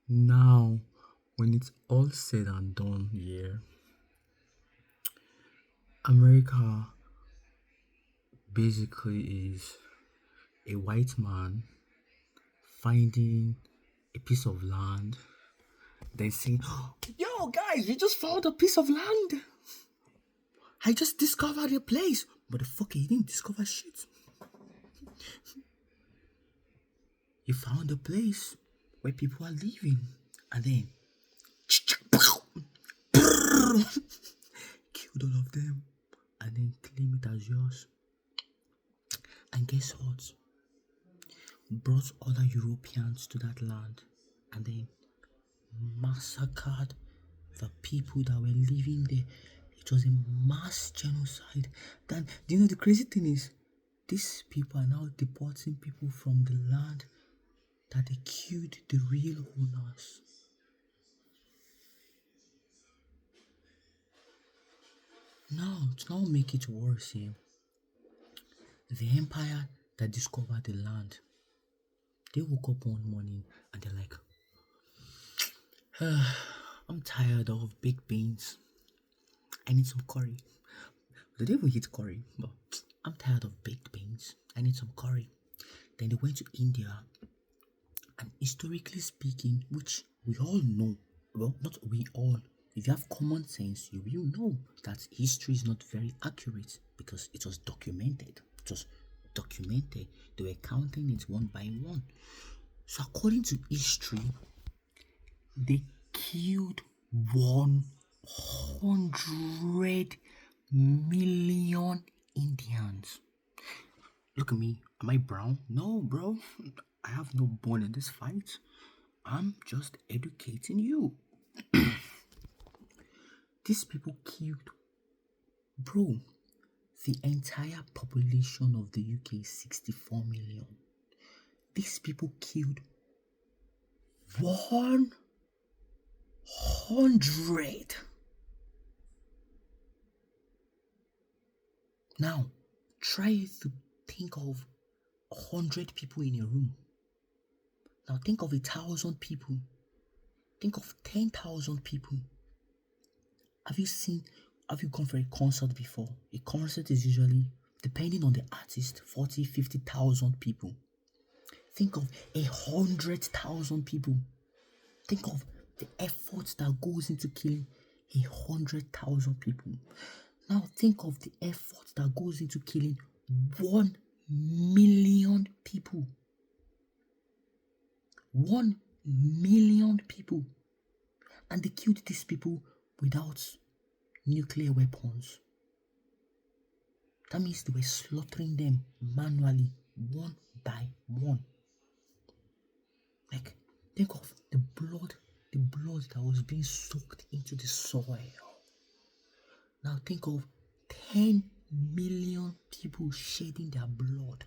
Now, when it's all said and done here, America basically is a white man finding a piece of land, then saying, "Yo, guys, we just found a piece of land. I just discovered a place." Motherfucker, you didn't discover shit. You found a place where people are living, and then killed all of them, and then claim it as yours. And guess what? Brought other Europeans to that land, and then massacred the people that were living there. It was a mass genocide. Then, do you know the crazy thing is, these people are now deporting people from the land that they killed the real owners. Now, to now make it worse here, the empire that discovered the land, they woke up one morning and they're like, I'm tired of baked beans. I need some curry. They didn't even eat curry, but I'm tired of baked beans. I need some curry. Then they went to India, and historically speaking, which we all know, well, not we all, if you have common sense, you will know that history is not very accurate because it was documented. It was documented. They were counting it one by one. So, according to history, they killed 100 million Indians. Look at me. Am I brown? No, bro. I have no bone in this fight. I'm just educating you. These people killed, bro. The entire population of the UK is 64 million. These people killed 100. Now, try to think of 100 people in a room. Now, think of 1,000 people. Think of 10,000 people. Have you gone for a concert before? A concert is usually, depending on the artist, 40, 50,000 people. Think of 100,000 people. Think of the effort that goes into killing 100,000 people. Now think of the effort that goes into killing 1 million people. 1 million people. And they killed these people without nuclear weapons. That means they were slaughtering them manually, one by one. Like, think of the blood that was being soaked into the soil. Now think of 10 million people shedding their blood.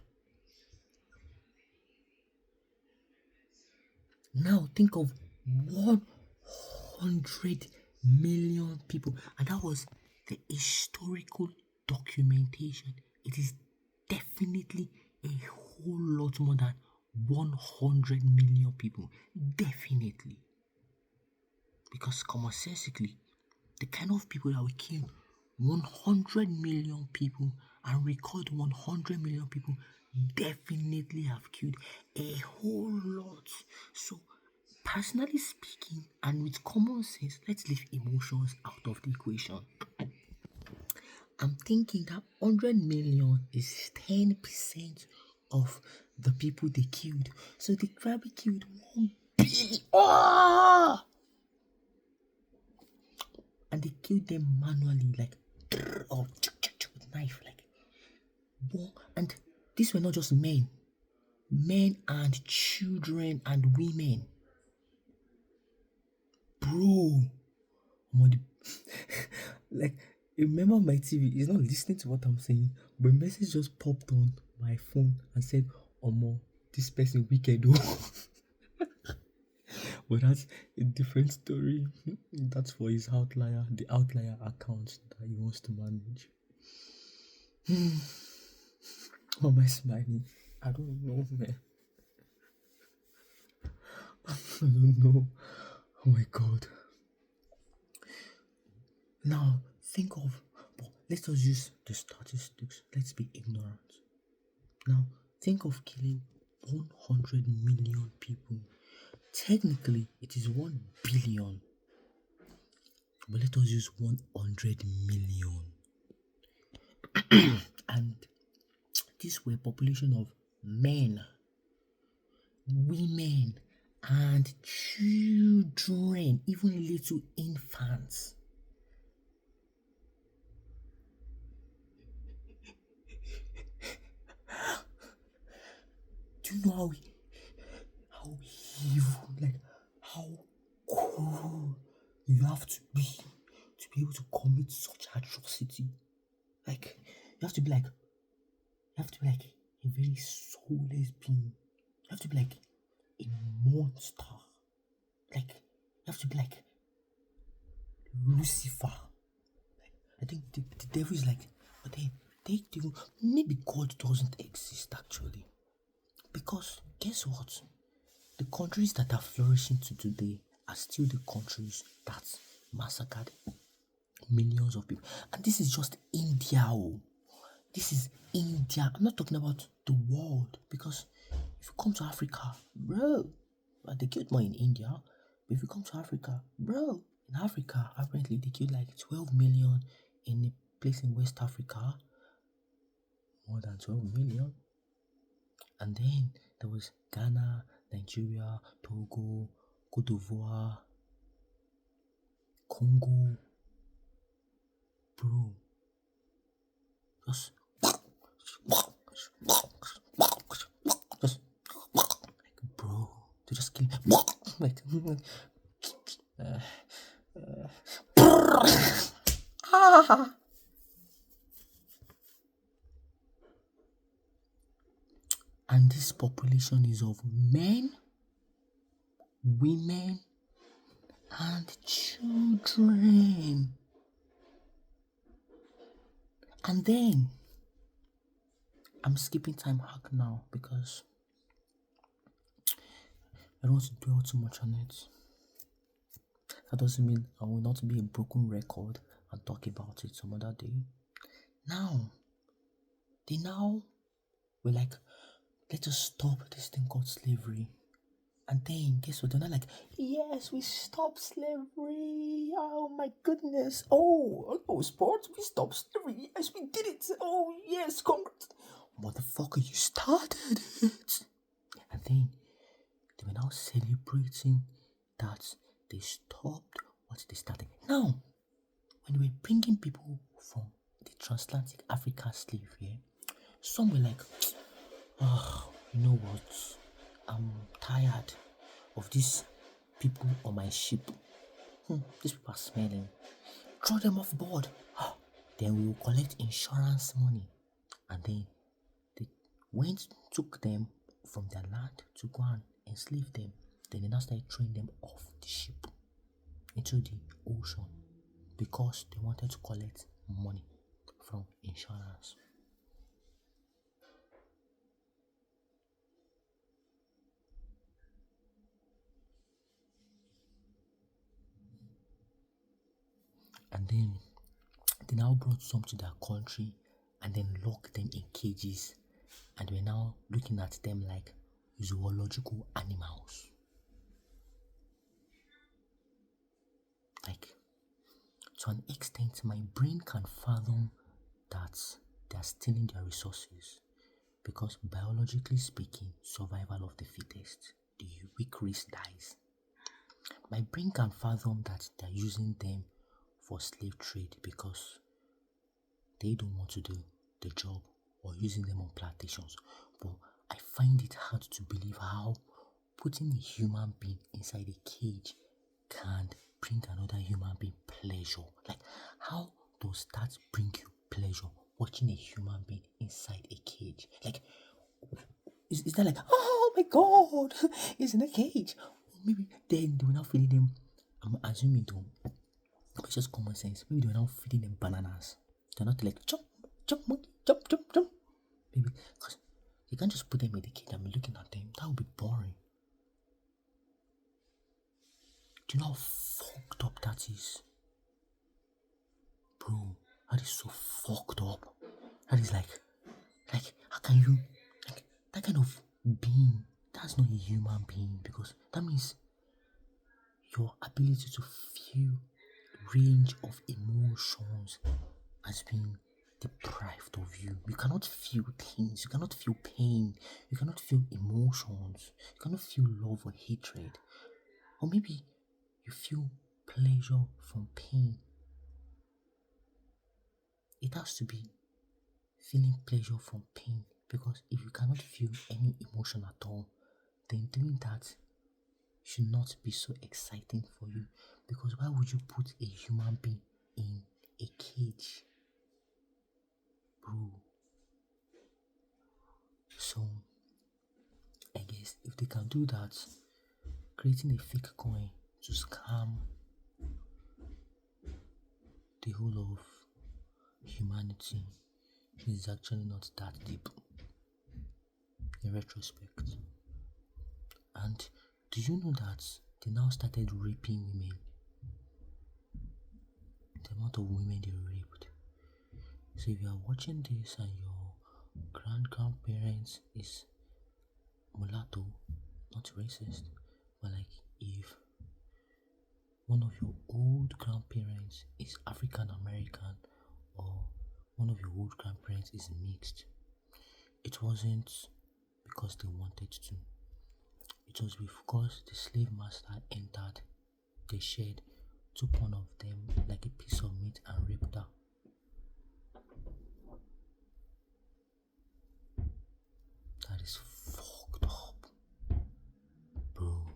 Now think of 100 million people, and that was the historical documentation. It is definitely a whole lot more than 100 million people. Definitely. Because commonsensical, the kind of people that will kill 100 million people and record 100 million people definitely have killed a whole lot. So, personally speaking, and with common sense, let's leave emotions out of the equation. I'm thinking that 100 million is 10% of the people they killed. So they probably killed 1 billion. Oh! And they killed them manually, like, or with knife, like. And these were not just men and children and women. Bro, like, a member of my TV is not listening to what I'm saying, but a message just popped on my phone and said, Omo, this person wicked. But that's a different story. That's for his outlier, the outlier account that he wants to manage. Why am I smiling? I don't know, man. I don't know. Oh my god. Now think of, but let's just use the statistics. Let's be ignorant. Now think of killing 100 million people. Technically, it is 1 billion, but let us use 100 million. And this were population of men, women, and children, even little infants. Do you know how evil, like how cruel you have to be able to commit such atrocity? Like you have to be like a very soulless being. You have to be like a monster. Like you have to be like Lucifer. I think the devil is like, but they devil, maybe God doesn't exist actually. Because guess what? The countries that are flourishing to today are still the countries that massacred millions of people. And this is just India. Oh. This is India. I'm not talking about the world. Because if you come to Africa, bro, they killed more in India. But if you come to Africa, bro, in Africa, apparently they killed like 12 million in a place in West Africa. More than 12 million. And then there was Ghana, Nigeria, Togo, Cote d'Ivoire, Congo. Bro, just like, bro, they just kill like and this population is of men, women, and children. And then I'm skipping time hack now because I don't want to dwell too much on it. That doesn't mean I will not be a broken record and talk about it some other day. Now, they now were like, let us stop this thing called slavery. And then guess what? They're not like, yes, we stopped slavery. Oh my goodness. Oh, sports, we stopped slavery. Yes, we did it. Oh yes, congrats. Motherfucker, you started it. And then they were now celebrating that they stopped what they started. Now, when they were bringing people from the transatlantic Africa slave, yeah, some were like, oh, you know what? I'm tired of these people on my ship. These people are smelling. Throw them off board. Then we will collect insurance money. And then they took them from their land to go and enslave them. Then they now started throwing them off the ship into the ocean because they wanted to collect money from insurance. And then they now brought some to their country and then locked them in cages, and we're now looking at them like zoological animals. Like, to an extent, my brain can fathom that they're stealing their resources because, biologically speaking, survival of the fittest, the weak race dies. My brain can fathom that they're using them for slave trade because they don't want to do the job or using them on plantations. But I find it hard to believe how putting a human being inside a cage can bring another human being pleasure. Like, how does that bring you pleasure? Watching a human being inside a cage. Like, is that like, oh my god, he's in a cage? Or maybe then they were now feeding them. I'm assuming though, it's just common sense. Maybe they were now feeding them bananas. They're not like jump, jump, monkey, jump, jump, jump. Maybe because you can't just put them in the cage and be looking at them. That would be boring. Do you know how fucked up that is? Bro, that is so fucked up. That is like, how can you, like, that kind of being, that's not a human being, because that means your ability to feel range of emotions has been deprived of you. You cannot feel things, you cannot feel pain, you cannot feel emotions, you cannot feel love or hatred. Or maybe you feel pleasure from pain. It has to be feeling pleasure from pain, because if you cannot feel any emotion at all, then doing that should not be so exciting for you, because why would you put a human being in a cage, bro? So I guess if they can do that, creating a fake coin to scam the whole of humanity is actually not that deep in retrospect. And do you know that they now started raping women? The amount of women they raped. So if you are watching this and your grandparents is mulatto, not racist, but like if one of your old grandparents is African American or one of your old grandparents is mixed, it wasn't because they wanted to. It was because the slave master entered the shed, took one of them like a piece of meat and raped her. That is fucked up, bro.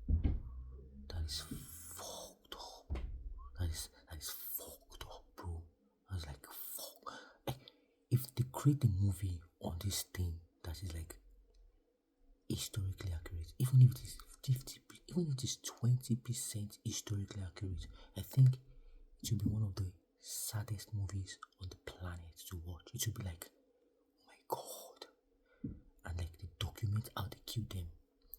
That is fucked up. That is fucked up, bro. I was like, fuck. If they create a movie on this thing that is like historically accurate, even if it is 50, even if it is 20% historically accurate, I think it will be one of the saddest movies on the planet to watch. It will be like, oh my god. And like they document how they killed them.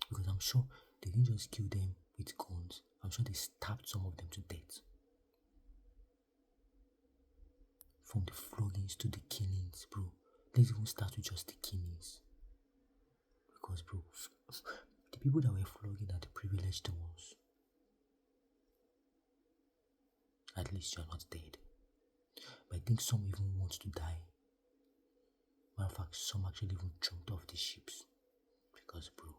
Because I'm sure they didn't just kill them with guns. I'm sure they stabbed some of them to death. From the floggings to the killings, bro. Let's even start with just the killings. Because, bro, the people that were flogging are the privileged ones. At least you're not dead. But I think some even want to die. Matter of fact, some actually even jumped off the ships. Because, bro.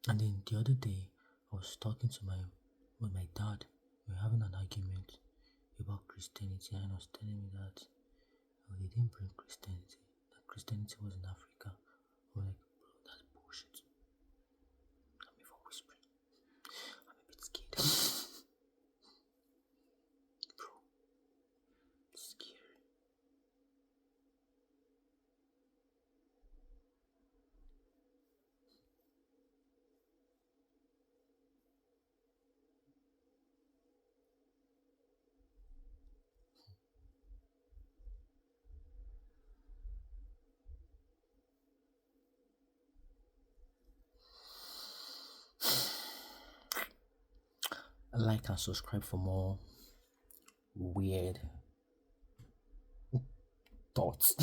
And then the other day, I was talking to with my dad. We were having an argument about Christianity, and he was telling me that they didn't bring Christianity. That Christianity was in Africa. I'm like, bro, that's bullshit. I'm even whispering. I'm a bit scared. Bro, it's scary. Like and subscribe for more weird thoughts.